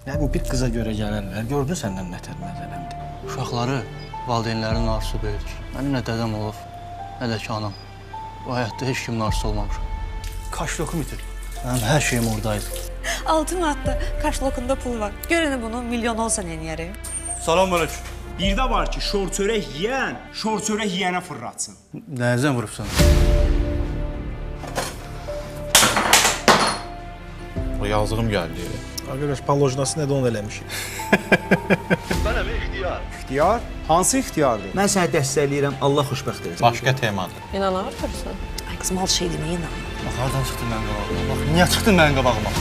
Nə bilim, bir qıza görə gələrlər. Gördün səndən nətər məzələndir. Uşaqları valideynlərin arzusu böyüdür. Mənim nə dədəm olub, nə də ki anam. Bu həyatda heç kimin arzusu olmamışam. Kaşlokum itir. Mənim hər şeyim oradaydı. 6 manatda kaşlokunda pul var. Görene bunu milyon olsa ne yerim? Salam aleyküm. Bir də var ki, şor çörək yeyən, şor çörək yeyənə fırlatsın. Nəyəcən vurubsan? O yazığım gəldi. Arkadaş, palojnası nədə onu eləmişik? İxtiyar? Hansı ixtiyardır? Mən səni dəstəkləyirəm, Allah xoşbəxt eləsin. Başqa temadır. İnanırsan? Ay kızım al şey demeyin ama. Bax, hardan çıxdın mənim qabağıma? Bax, niyə çıxdın mənim qabağıma?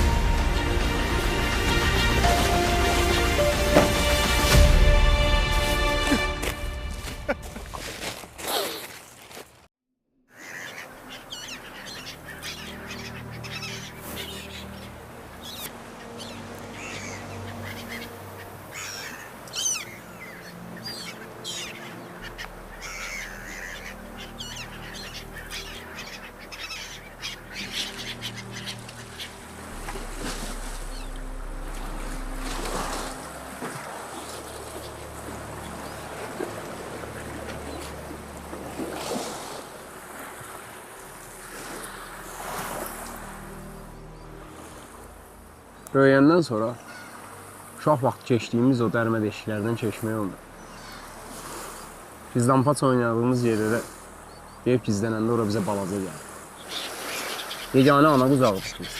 Böyüyəndən sonra uşaq vaxt keçdiyimiz o dərmə deşiklərdən keçmək oldu. Biz lampaç oynadığımız yerlərə deyib gizlənəndə ora bizə balaca gəldi. Yeganə ana qucağı tutmuş.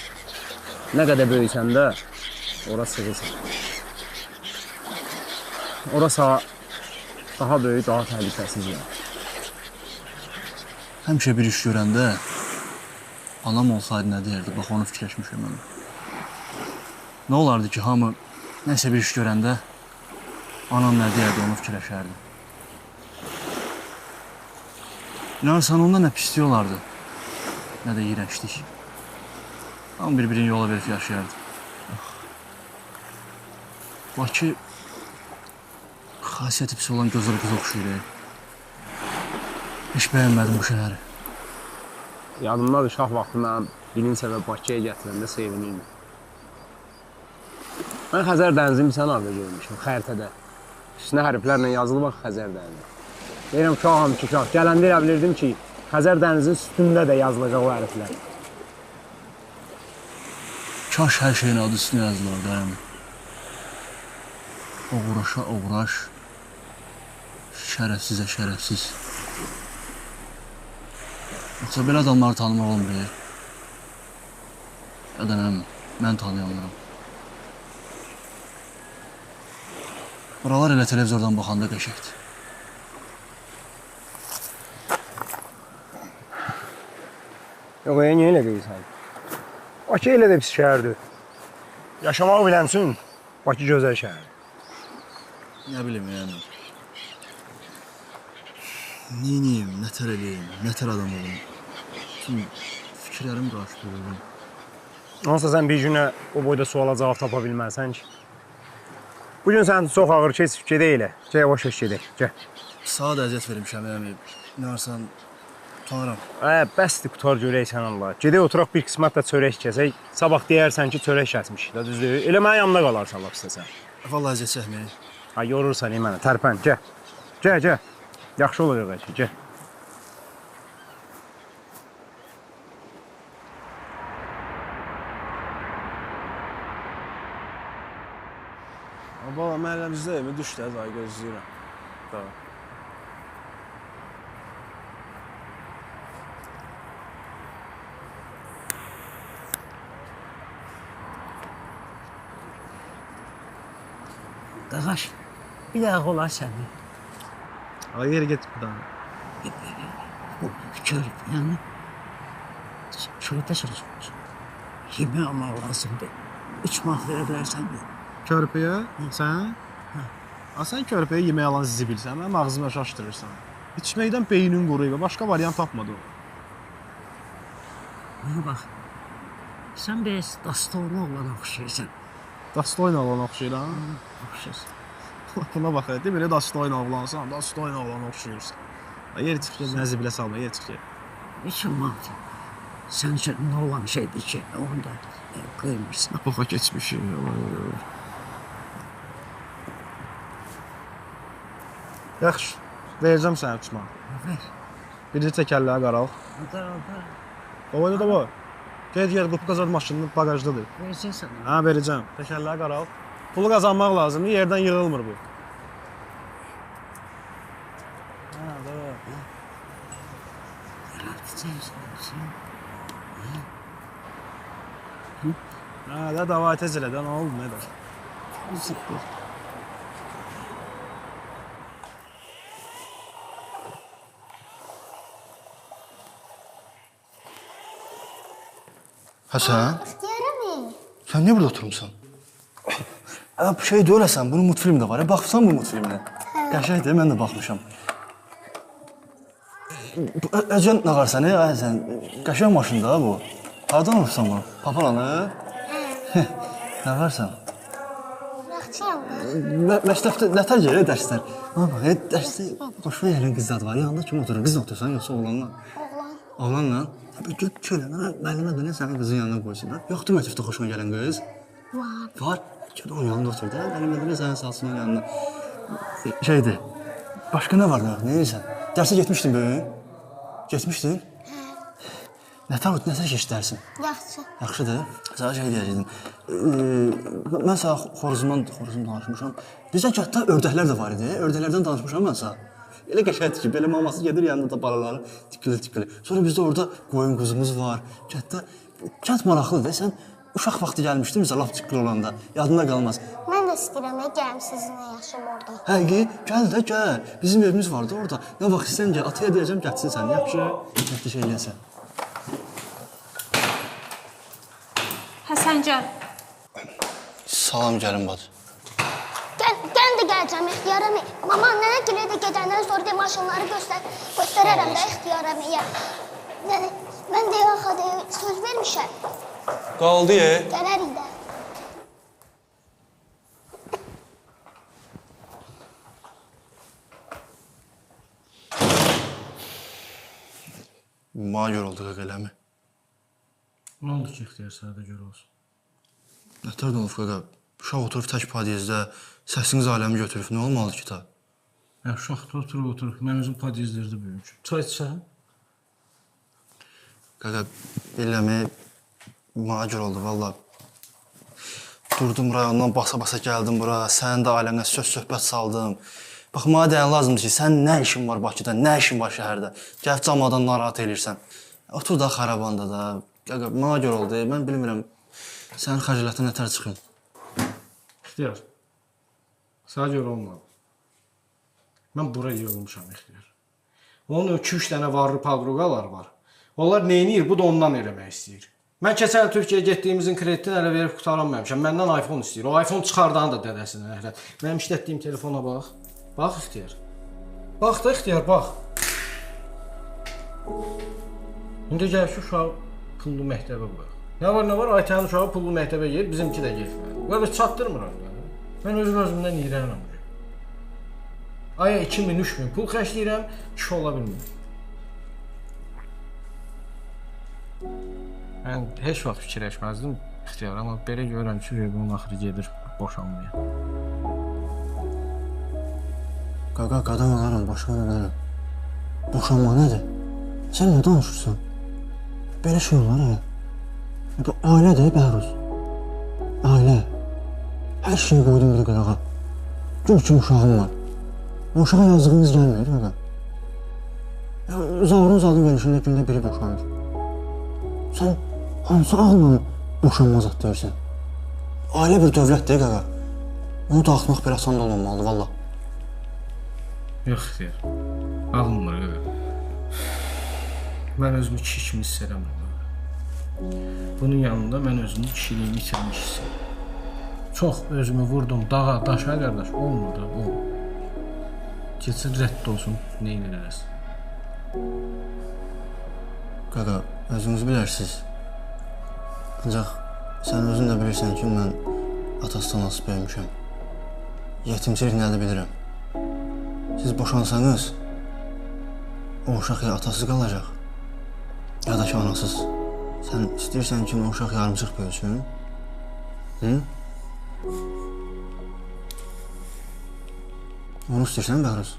Nə qədər böyüsən də ora sığırsan. Ora sağa daha böyük, daha təhlükəsiz yəni. Həmişə bir iş görəndə anam olsaydı nə deyərdi? Bax, onu fikirləşmişəm mən. Nə olardı ki, hamı nəsə bir iş görəndə anam nə deyərdi, onu fikirləşərdi. İnanırsan, onda nə pislik olardı, nə də iyrənclik. Hamı bir-birini yola verib yaşayardı. Bakı xasiyyəti pis olan gözəl qız oxşuyur. Heç bəyənmədim bu şəhəri. Yadımdadır, uşaq vaxtı mənim bilinsə və Bakıya gətirəndə sevinirdim. Mən Xəzər dənizini bir sən arada görmüşüm, xəritədə. Üstünə hərflərlə yazılı bax Xəzər dənizi. Deyirəm, uşağım ki, uşaq. Gələndə elə bilirdim ki, Xəzər dənizinin üstündə də yazılacaq o hərflər. Kaş hər şeyin adı üstünə yazılardı, əmi. Oğraşa oğraş, şərəfsizə şərəfsiz. Yoxsa belə adamları tanımaq olmur. Ya da mən tanıyamıram. Buralar elə televizordan baxanda qəşəkdir. Yox, niyə elə deyirsən? Bakı elə də pis şəhərdir. Yaşamaq bilənsin, Bakı gözəl şəhər. Nə bilim, yəni. Neyim, nətər eləyim, nətər adam olum. Tüm fikirlərim qarşılayıram. Onsa sən bir günə o boyda suala cavab tapa bilməzsən ki. Bugün sən çox ağır keçib gedək elə. Gəl, yavaş-yavaş gedək, gəl. Sağa da əziyyət vermişəm, yəni. İnarsan, utanıram. Bəsdir, qutar görək sən Allah. Gedək oturaq bir qismət də çörək kəsək. Sabah deyərsən ki, çörək kəsmişik da, düzdür? Elə mənim yanımda qalarsan laf istəsən. Vallahi əziyyət çəkməyək. Ha, yorursan mənə, tərpən, gəl. Gəl, gəl. Yaxşı olacaq ki, gəl. Baba, məhəlləmizdə düş də, ay gözləyirəm. Tamam. Qaqaş, bir daha olar səni. Ay, yeri get buradan. Bu körüb, yəni. Körübdə çalışmış. Yemək almaq lazımdır. 3 manat verə bilərsən mi? Körpəyə? Sən? Sən körpəyə yemək alan zizi bilsən, mənim ağzımı şaşdırırsan. İçməkdən beynin quruyub, başqa variant tapmadı o. Buna bax, sən biraz Dostoyevski olan oxşayırsan. Dostoyevski olan oxşayıram. Oxşayırsan. Buna bax, deməli Dostoyevski olansan, Dostoyevski olan oxşayırsan. Yer çıx gəl, nəzi bilə salma, yer çıx gəl. 3 manat. Sən üçün nə olan şeydir ki, onu da qıymırsan. Baxa keçmişik. Yaxşı. Verəcəm sənə 3 manat. Ver. Birinci təkərləyə qaraq. Altar. Ovayda da bu. Get qupqazad maşınının bagajdadır. Verəcəksən. Hə, verəcəm. Təkərləyə qaraq. Pulu qazanmaq lazımdır, yerdən yığılmır bu. Hə, doğru. Hə, də davay tez elə də, nə oldu, nə də? Həsən, İxtiyarəmi? sən niyə burada oturmuşsan? Bu şey deyəsən, bunun multfilmi də var. Baxırsan bu multfilminə? Qəşəngdir, mən də baxmışam. Əcən nə var səni? Sən qəşəng maşındır bu. Hardan alırsan bunu? Papalanı? Nə varsan? Bıraxçıyam. Məktəbdə nətər gəlir dərslər? Bax, dərsdə xoşuna gələn qızlar var. Yanında kim oturur? Qızla otursan yoxsa oğlanla? Oğlan. Oğlanla? Göt çölənə, müəllimə də sənin qızın yanına qoysunlar. Yoxdur məktəbdə xoşuna gələn qız? Var. Var. Gəl onun yanında otur da. Müəllimə də sənin salsın onun yanına. Şeydir. Başqa nə var da? Nə edirsən? Dərsə getmişdin bu gün? Getmişdin? Nətər keçdi dərsin? Yaxşı. Yaxşıdır. Sənə şey deyəcəkdim. Mən sənə xoruzum danışmışam. Bizdə kətdə ördəklər də var idi. Ördəklərdən danışmışam mən sənə. Elə qəşəngdir ki, belə maması gedir yanında da balaları tikili. Sonra bizdə orada qoyun quzumuz var. Kənd maraqlıdır. Sən uşaq vaxtı gəlmişdin bizə lap tikili olanda. Yadında qalmaz. Mən də istəyirəm, gələm sizinlə yaşam orada. Həqiqi, gəl də gəl. Bizim evimiz vardı orada. Nə vaxt istəyən gəl, ataya deyəcəm gətsin səni. Yaxşı, yaxşı şey eləyəsən. Həsən gəl. Salam gəlin bacı. Gəlin də gələcəm ixtiyarəmi. Mama, nənə gilə də gedəndən sonra da maşınları göstərərəm də ixtiyarəmiyə. Mən də yaxadı, söz vermişəm. Qaldı ye. Gələrik də. Mənə görə oldu qaqa eləmi? Nə oldu ki, ixtiyar sənə görə olsun? Nətər olub qaqa? Uşaq oturub tək podiyezdə, səsiniz aləmi götürüb, nə olmalıdır ki ta? Uşaq da oturub, mən özüm podiyezlərdə böyümüşüm. Çay içsən? Qaqa, eləmi, mənə görə oldu, valla. Durdum rayondan basa-basa gəldim bura, sənin də aləmlə söhbət saldım. Bax, mənə deyən lazımdır ki, sən nə işin var Bakıda, nə işin var şəhərdə? Gəlib camadan narahat eləyirsən. Otur da xarabanda da. Qaqa, mənə görə oldu, mən bilmirəm, sənin xəcalətə nətər çıxın. İxtiyar, sənə görə olmadı. Mən bura yığılmışam, ixtiyar. Onun 2-3 dənə varlı padroqalar var. Onlar neyniyir, bu da ondan eləmək istəyir. Mən keçən Türkiyəyə getdiyimizin kreditini hələ verib qutaranmamışam. Məndən iPhone istəyir. O iPhone çıxardanı da dədəsinə əhlət. Mənim işlətdiyim telefona bax. Bax, ixtiyar. Bax da, ixtiyar, bax. İndi gəl şu uşağı pullu məktəbə qoyaq. Nə var, Aytənin uşağı pullu məktəbə gedir, bizimki də getmir. Belə çatdırmıram. Mən özümdən iyrənəm. Aya 2000, 3000 pul xərcləyirəm, kişi ola bilmir. Mən heç vaxt fikirləşməzdim ixtiyar, amma belə görürəm ki, bunun axırı gedir boşanmaya. Qaqa, qadam alarım, başqa alarım. Boşanma nədir? Sən nə danışırsan? Belə şey olar hə? Ailədir, Bəhruz. Ailə. Hər şeyi qoydum bir qırağa. Gül kimi uşağım var. O uşağa yazığınız gəlmir, qaqa. Zavrun zadın verişində gündə biri boşanır. Sən hansı ağınla boşanmaz atlayırsan? Ailə bir dövlətdir, qaqa. Onu dağıtmaq bir asan da olmamalıdır, valla. Yox, ixtiyar. Ağılmır, qaqa. Mən özümü kişi kimi hiss eləmirəm. Bunun yanında mən özümün kişiliyini itirmiş hiss edirəm. Çox özümü vurdum dağa, daşa, qardaş, olmur da, olmur. Keçsin rədd olsun, neyin eləsin? Qaqa, özünüz bilərsiniz. Ancaq sən özün də bilirsən ki, mən atasından asıb böyümüşəm. Yetimçilik nədir bilirəm. Siz boşansanız, o uşaq ya atasız qalacaq, ya da ki anasız. Sən istəyirsən ki, o uşaq yarımçıq böyüsün? Hı? Onu istəyirsən, Bəhruz?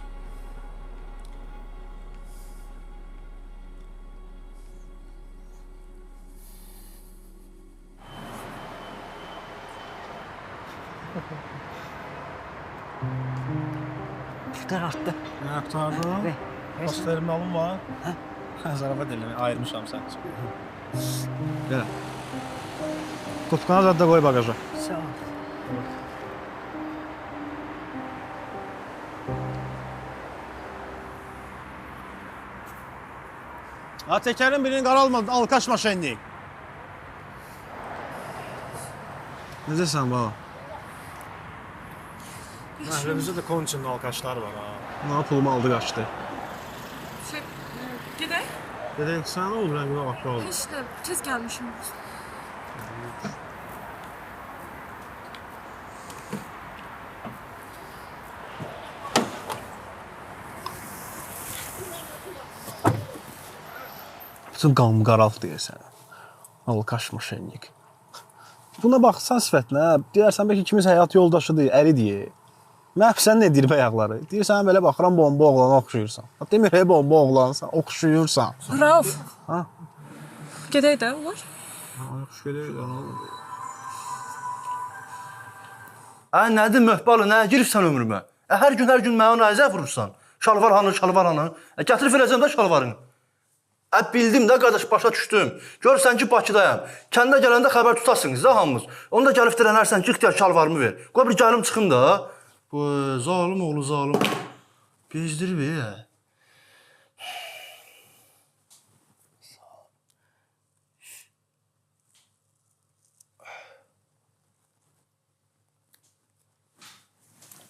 Qarartdı. Nə axtardın? Post terminalın var? Hə? Zarafat eləmə, ayırmışam sən üçün. Belə. Qutqanı zadda qoy bagaja. Sağ ol. Ha, təkərin birini qaralmadı, alkaş maşenlik. Necəsən baba? Məhəlləmizdə də konun içində alkaşlar var ha. Nə pulumu aldı qaçdı. Gedək. Dedək, sən nə oldu rəngimə başqa oldu? Heç də tez gəlmişim. Bütün qanımı qaraltı deyirsən. Alkaş moşennik. Buna baxsan sifətinə, deyərsən bəlkə ikimiz həyat yoldaşıdır, əri deyə. Məhv sən nə deyir ayaqları? Deyirsən belə baxıram bomba oğlana oxşuyursan. Demir hey bomba oğlansan, oxşuyursan. Rauf. Ha? Gedək də, olar? Yaxşı gedək, nə oldu? Nədir möhbalı, nə giribsən ömrümə? Hər gün mənə nəzə vurursan. Şalvar hanı? Gətirib verəcəm də şalvarını. Bildim də qardaş, başa düşdüm. Görürsən ki, Bakıdayam. Kəndə gələndə xəbər tutasınız da hamımız. Onu da gəlib dirənərsən ki, ixtiyar şalvarımı ver. Qoy bir gəlim çıxım da. Bu zalım oğlu zalım. Bezdirib ya.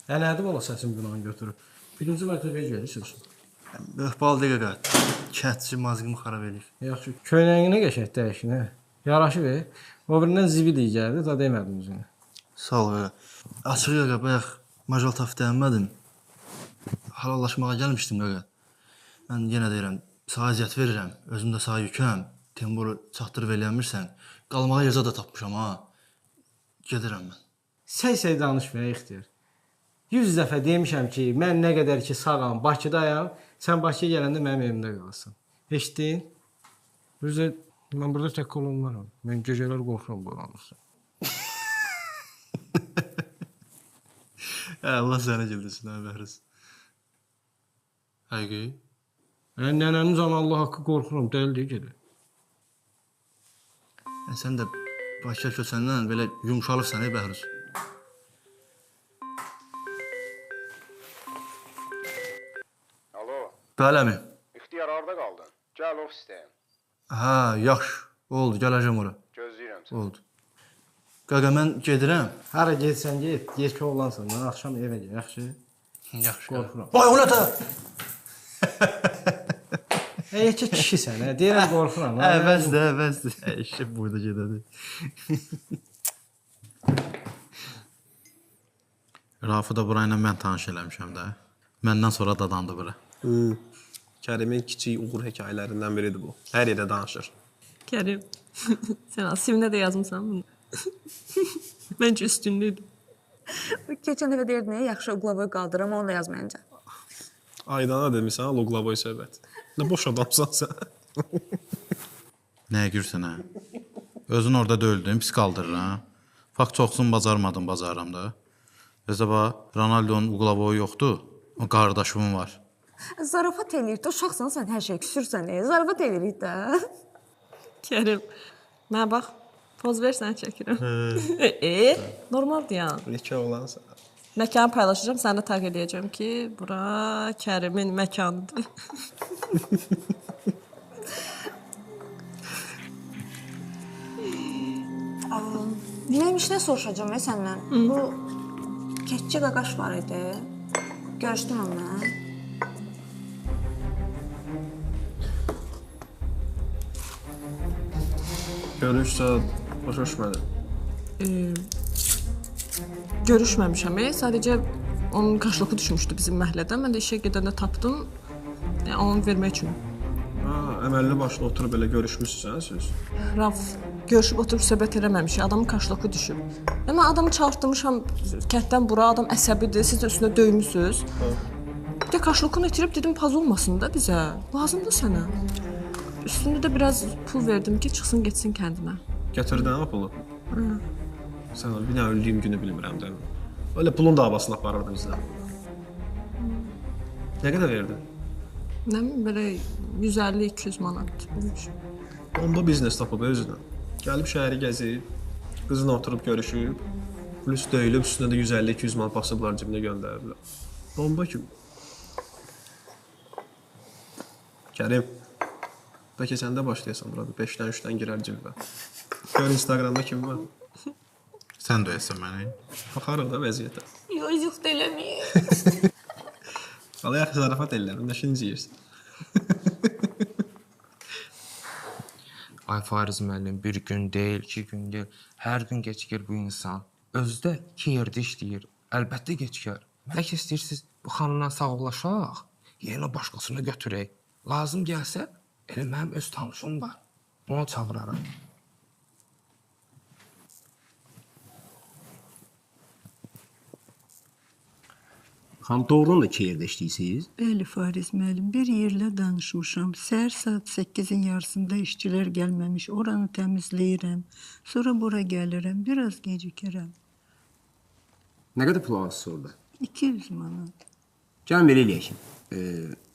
Nədir ola səsin binanı götürüb? Birinci mərtəbəyə gəlirsiniz. Möhbal dəqiqə. Kətçi mazğımı xarab edir. Yaxşı, köynəyini qəşəng dəyişin, hə? Yaraşı ver. O birindən zibil iyi gəldi, da demədim üzünə. Sağ ol, qaqa. Açıq qaqa, bayaq majal taf dəyənmədim. Halallaşmağa gəlmişdim, qaqa. Mən yenə deyirəm, sağa əziyyət verirəm, özüm də sağa yükəm. Temboru çatdırıb eləyəmirsən. Qalmağa yer da tapmışam, ha. Gedirəm mən. Səy-səy danışmaya ixtiyar. 100 dəfə demişəm ki, mən nə qədər ki sağam, Bakıdayam, sən Bakıya gələndə mənim evimdə qalasın. Eşitdin? Bizə, mən burada tək olunmaram. Mən gecələr qorxuram qalanırsan. Allah sənə güldürsün, hə, Bəhruz. Həqiqi? Nənənin canı Allah haqqı qorxuram, dəli deyə gedir. Sən də Bakıya köçəndən belə yumşalıbsan, Bəhruz. Bəli, əmi. İxtiyar harda qaldın? Gəl ofisdəyim. Hə, yaxşı. Oldu, gələcəm ora. Gözləyirəm səni. Oldu. Qaqa, mən gedirəm. Hara getsən get, yekə olansan, mən axşam evə gəl, yaxşı? Yaxşı. Qorxuram. Vay, o nə də? Yekə kişisən, hə? Deyirəm qorxuram. Əvəzdir. Eşib burada gedədi. Rafı da burayla mən tanış eləmişəm də. Məndən sonra dadandı bura. Kərimin kiçik uğur hekayələrindən biridir bu. Hər yerdə danışır. Kərim, sən Simdə də yazmısan bunu. Məncə üstünlüydü. Keçən dəfə deyirdin, yaxşı uqlavoy qaldıram, onu da yazmayınca. Aydana demisən, Luqlavoy söhbət. Nə boş adamsan sən. Nəyə gürsən, hə? Özün orada döldün, pis qaldırır, hə? Fakt çoxsun bacarmadın, bacarıram da. Özə bax, Ronaldo'nun uqlavoyu yoxdur, o qardaşımın var. Zarafat eləyir də, uşaqsan sən hər şey küsürsən, zarafat eləyirik də. Kərim, mənə bax, poz ver sənə çəkirəm. Normaldır ya. Yekə olansan. Məkanı paylaşacağım, səni də tag edəcəm ki, bura Kərimin məkanıdır. Neymiş, nə soruşacağım səndən? Bu keççi qaqaş var idi. Görüşdün onunla. Görüşsə başa düşmədim. Görüşməmişəm, sadəcə onun kaşloku düşmüşdü bizim məhəllədən. Mən də işə gedəndə tapdım, onu vermək üçün. Ha, əməlli başlı oturub belə görüşmüsünüz siz? Raf, görüşüb oturub söhbət eləməmişik, adamın kaşloku düşüb. Mən adamı çağırtmışam kənddən bura, adam əsəbidir, siz də üstündə döymüsünüz. Bir də kaşlokunu itirib dedim, paz olmasın da bizə, lazımdır sənə. Üstündə də biraz pul verdim ki, çıxsın, getsin kəndinə. Gətirdin ha pulu? Sən bir nə öldüyüm günü bilmirəm də. Öyle pulun davasını aparırdı bizdən. Nə qədər verdi? Nə bilim, belə 150-200 manat. Onda biznes tapıb özünə. Gəlib şəhəri gəzib, qızla oturub görüşüb, plus döyülüb üstünə də 150-200 manat basıblar cibinə göndəriblər. Bomba kimi. Kərim, bəlkə sən də başlayasan burada. 5-dən 3-dən girər cibə. Gör Instagramda kim var? Sən döyəsən məni. Baxarıq da vəziyyətə. Yox, eləməyim. Vallahi yaxşı zarafat ellərim, nə şinci yeyirsən. Ay Fariz müəllim, bir gün deyil, 2 gün deyil, hər gün gecikir bu insan. Özü də 2 yerdə işləyir. Əlbəttə gecikər. Bəlkə istəyirsiniz bu xanımla sağollaşaq, yenə başqasını götürək. Lazım gəlsə, elə mənim öz tanışım var. Onu çağıraram. Xanım, doğrudan da 2 yerdə işləyirsiniz? Bəli Fariz müəllim, bir yerlə danışmışam. Səhər saat 8-in yarısında işçilər gəlməmiş, oranı təmizləyirəm. Sonra bura gəlirəm, biraz gecikirəm. Nə qədər pul alırsınız orada? 200 manat. Gəlin belə eləyək.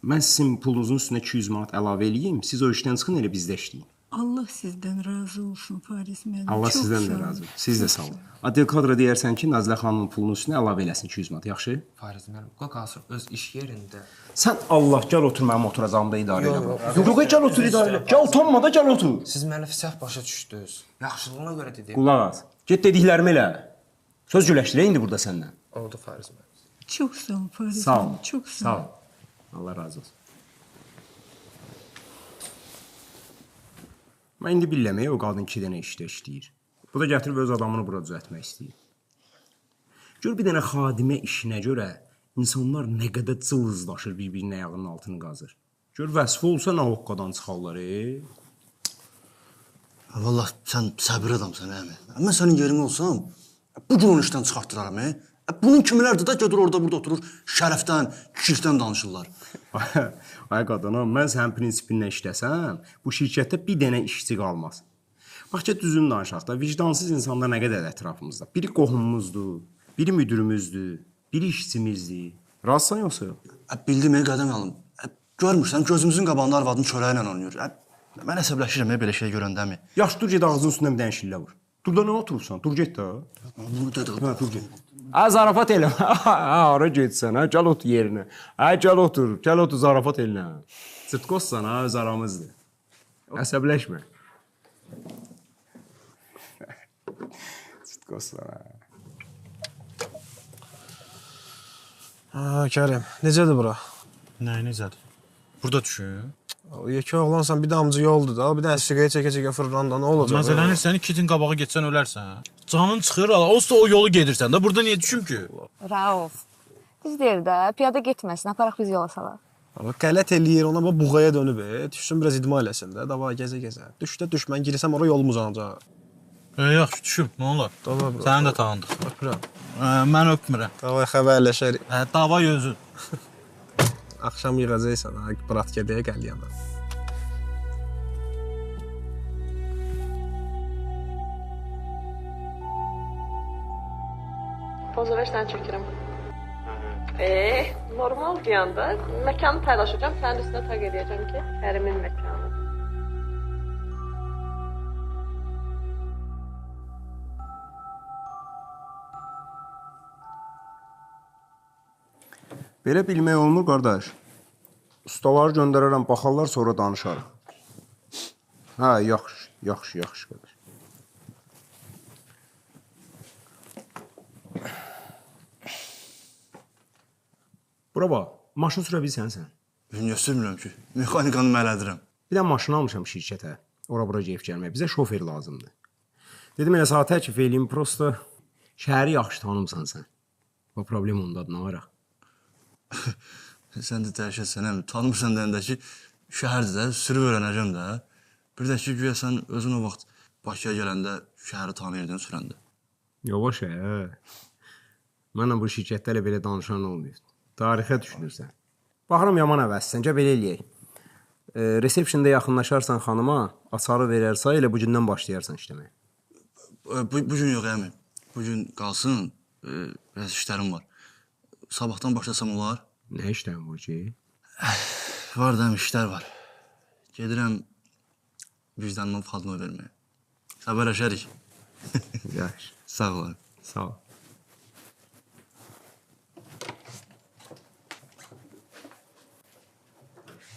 Mən sizin pulunuzun üstünə 200 manat əlavə eləyim. Siz o işdən çıxın, elə bizdə işləyin. Allah sizdən razı olsun Fariz müəllim. Allah Çox sizdən sağ də olun. razı olsun. Siz də sağ olun. Adel kadra deyərsən ki, Nazilə xanımın pulunun üstünə əlavə eləsin 200 manat, yaxşı? Fariz müəllim, qoy qalsın öz iş yerində. Sən Allah gəl otur mənim oturacağımda idarə elə. Yox, gəl otur idarə elə. Gəl utanma da gəl otur. Siz məni səhv başa düşdünüz. Yaxşılığına görə dedim. Qulaq as. Get dediklərimi elə. Söz güləşdirək indi burada səndən. Oldu Fariz müəllim. Çox sağ olun Fariz Sağ ol. müəllim. Çox sağ Sağ olun. ol. Allah razı olsun. Mən indi billəməyə o qadın 2 dənə işdə işləyir. Bu da gətirib öz adamını bura düzəltmək istəyir. Gör bir dənə xadimə işinə görə insanlar nə qədər cılızlaşır, bir-birinin ayağının altını qazır. Gör vəsf olsa nə hoqqadan çıxarlar, Vallahi sən səbir adamsan, əmi. Mən sənin yerində olsam, bu gün onu işdən çıxartdıraram, Bunun kimilərdir də gedir orada burada oturur, şərəfdən, kişilikdən danışırlar. Ay qadınam, mən sənin prinsipindən işləsəm, bu şirkətdə bir dənə işçi qalmaz. Bax ki, düzünü danışaq da, vicdansız insanlar nə qədər ətrafımızda. Biri qohumumuzdur, biri müdürümüzdür, biri işçimizdir. Razısan yoxsa? Bildim, qədəm alım. Görmürsən, gözümüzün qabağında arvadın çörəyi ilə oynayır. Mən əsəbləşirəm, belə şey görəndəmi? Yaxşı, dur get ağzının üstündən bir dənə şillə vur. Dur da nə oturursan? Dur get da. Bunu dedim. Hə, dur get. Zarafat elə. Ara getsən, gəl otur yerinə. Gəl otur, zarafat elə. Sırtqozsan, öz aramızdır. Əsəbləşmə. Sırtqozsan, Kərim, necədir bura? Nəyi necədir? Burada düşün. Yekə oğlansan, bir də amcı yoldur da, bir də əsriqəyə çəkə-çəkə fırlanda nə olacaq? Məsələn, sən 2 gün qabağa getsən ölərsən. Canın çıxır, olsa o yolu gedirsən də. Burada niyə düşüm ki? Rauf, düz deyir də, piyada getməsin, aparaq biz yola salaq. Qələt eləyir, ona buğaya dönüb, düşsün biraz idma eləsin də, dava gəzə-gəzə. Düş də düş, mən girsəm oraya yolum uzanacaq. Yaxşı, düşüm, nə olar? Sənin də tanıdıq. Öpürəm. Mən öpmürəm. Davay xəbərləşərik. Dava gözün. Axşam yığacaqsan, brat gedəyə qəlyana. Poza ver, sən çəkirəm. Normal bir anda məkanı paylaşacağım, sənin üstünə taq edəcəm ki, Kərimin məkanı. Belə bilmək olmur, qardaş. Ustaları göndərərəm, baxarlar, sonra danışarıq. Hə, yaxşı, qardaş. Bura bax, maşın sürə bilsən sən. Niyə sürmürəm ki? Mexanikanı mən elədirəm. Bir də maşın almışam şirkətə. Ora-bura gəlib gəlmək. Bizə şofer lazımdır. Dedim, elə saat təklif eləyim, prosta şəhəri yaxşı tanımsan sən. Bu problem ondadır, nə varaq? Sən də dəhşətsən, əmi. Tanımırsan deyəndə ki, şəhərdir də, sürüb öyrənəcəm də. Bir də ki, güya sən özün o vaxt Bakıya gələndə şəhəri tanıyırdın sürəndə. Yavaş, Mənlə bu şirkətlərlə belə danışan olmuyor. Tarixə düşünürsən. Baxıram, yaman əvəzsən, belə eləyək. Resepsiyndə yaxınlaşarsan xanıma, açarı verərsə, elə bu gündən başlayarsan işləməyə. Bu gün yox, əmi. Bu gün qalsın, Biraz işlərim var. Sabahdan başlasam olar? Nə işlən bu ki? Var da işlər var. Gedirəm vicdanıma fazla verməyə. Xəbərləşərik. Yaxşı. Sağ olun. Sağ ol.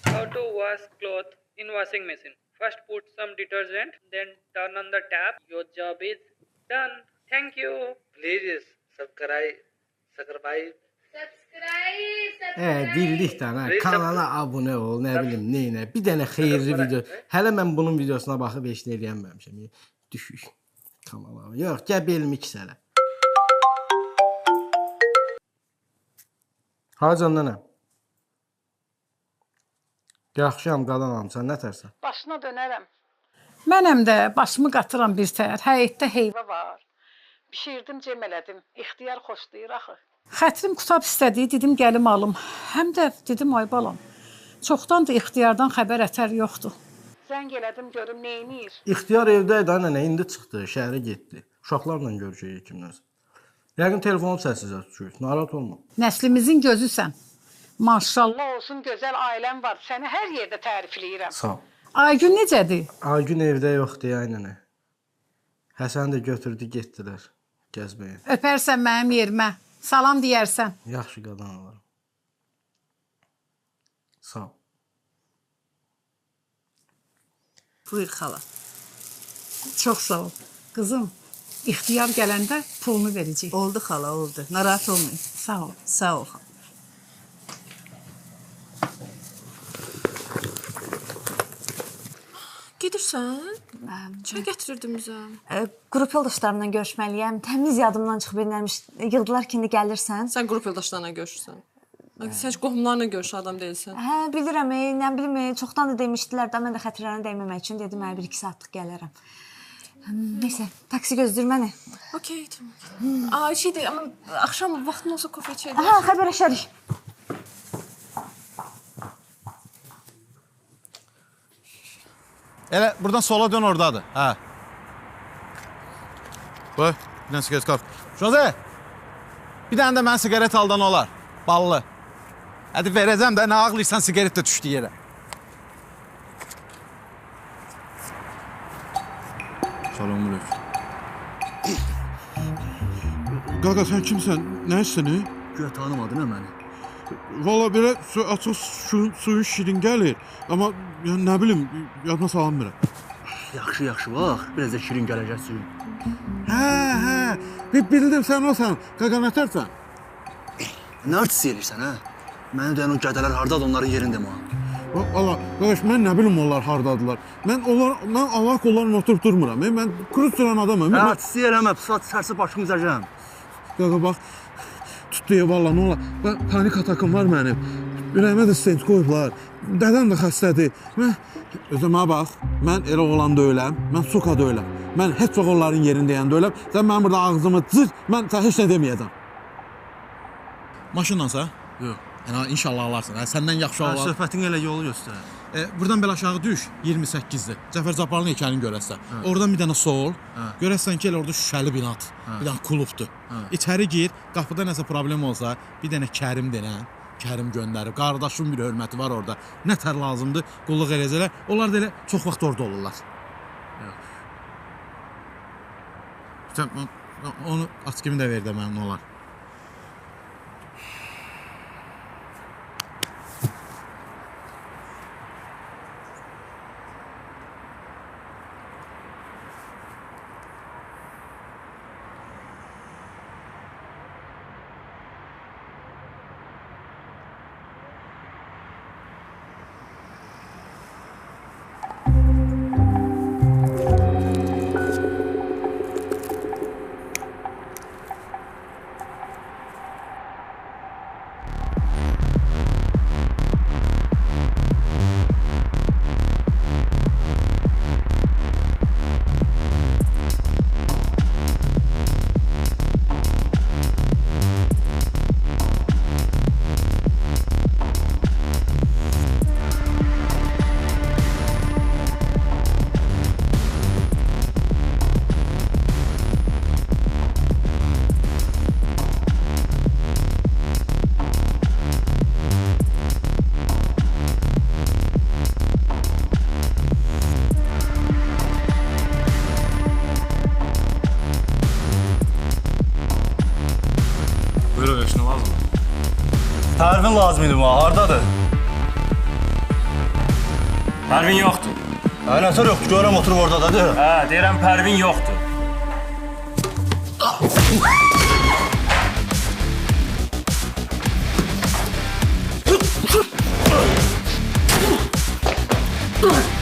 How to wash cloth in washing machine. First put some detergent, then turn on the tap. Your job is done. Thank you. Please subscribe. Bildik də, kanala abunə ol, nə bilim, neynə. Bir dənə xeyirli video. Hələ mən bunun videosuna baxıb heç nə eləyənməmişəm. Düşük. Kanala. Yox, gəl belimi kisələ. Hacan nənə. Yaxşıyam, qadanam, sən nətərsən? Başına dönərəm. Mənəm də başımı qatıram bir təhər. Həyətdə heyva var. Bişirdim, cem elədim. İxtiyar xoşlayır axı. Xətrim qutab istədi, dedim gəlim alım. Həm də dedim ay balam. Çoxdandır ixtiyardan xəbər ətər yoxdur. Zəng elədim görüm neynir. İxtiyar evdəydi nənə, indi çıxdı, şəhərə getdi. Uşaqlarla görüşəcək kimlərsə. Yəqin telefonu səssiz açıyor. Narahat olma. Nəslimizin gözüsən. Maşallah olsun, gözəl ailəm var. Səni hər yerdə tərifləyirəm. Sağ ol. Aygün necədir? Aygün evdə yoxdur ya nənə. Həsən də götürdü, getdilər gəzməyə. Öpərsən mənim yerimə. Salam deyərsən. Yaxşı qadan alaram. Sağ ol. Buyur xala. Çox sağ ol. Qızım, ixtiyar gələndə pulunu verəcək. Oldu xala, oldu. Narahat olmayın. Sağ ol. Sağ ol xala. Gedirsən? Çay gətirirdim bizə. Qrup yoldaşlarımla görüşməliyəm. Təmiz yadımdan çıxıb verilmiş. Yığdılar ki, indi gəlirsən. Sən qrup yoldaşlarına görüşürsən. Sən heç qohumlarla görüşən adam deyilsən. Hə, bilirəm, nə bilim, çoxdan da demişdilər də, mən də xətirlərinə dəyməmək üçün dedim, 1-2 saatlıq gələrəm. Neysə, taksi gözləyir məni. Okey, tamam. Şey deyil, amma axşam vaxtın olsa kofe içək. Aha, xəbərləşərik. Elə buradan sola dön oradadır. Hə. Qoy, bir dənə siqaret qap. Jose, bir dənə də mən siqaret aldan olar. Ballı. Hadi verəcəm də, nə ağlayırsan siqaret də düşdü yerə. Salam aleyküm. Qaqa, sən kimsən? Nə istəni? Güya tanımadın hə məni? Valla belə açıq suyun şirin gəlir. Amma yəni, nə bilim, yadıma salamıram. Yaxşı, yaxşı, bax. Biraz da şirin gələcək suyun. Hə. Bildim, sən olsan. Qaqa, nətərsən? Nə artist eləyirsən, hə? Mənə deyən o qədələr hardadır, onların yerində mi? Allah, qardaş, mən nə bilim onlar hardadılar. Mən Allah onların oturub durmuram. Mən kruz duran adamım. Hə, artist eləmə, pusat sərsi başımı üzəcəm. Qaqa, bax, tutdu ya, valla, nə ola. Panik atakım var mənim. Ürəyimə də stent qoyublar. Dədəm də xəstədir. Özümə bax, mən elə oğlan deyiləm, mən suka deyiləm. Mən heç çox onların yerindəyən deyiləm. Sən mənim burada ağzımı cır, mən sən heç nə deməyəcəm. Maşınlansa? Yox. Yəni, inşallah alarsan. Səndən yaxşı olar. Söhbətin elə yolu göstər. Buradan belə aşağı düş, 28-dir. Cəfər Cabbarlının heykəlini görəsən. Oradan bir dənə sol, görəsən ki, elə orada şüşəli binat, bir dənə klubdur. İçəri gir, qapıda nəsə problem olsa, bir dənə Kərim denən, Kərim göndərib. Qardaşım bir hörməti var orada. Nə tər lazımdır, qulluq eləyəcəklər. Onlar da elə çox vaxt orada olurlar. Onu aç kimi də ver də mənim olar. Buyur, nə lazım? Pərvin lazım idi mənə, hardadır? Pərvin yoxdur. Hə, nətər yoxdur, görəm oturub oradadır. Hə, deyirəm Pərvin yoxdur. Dur!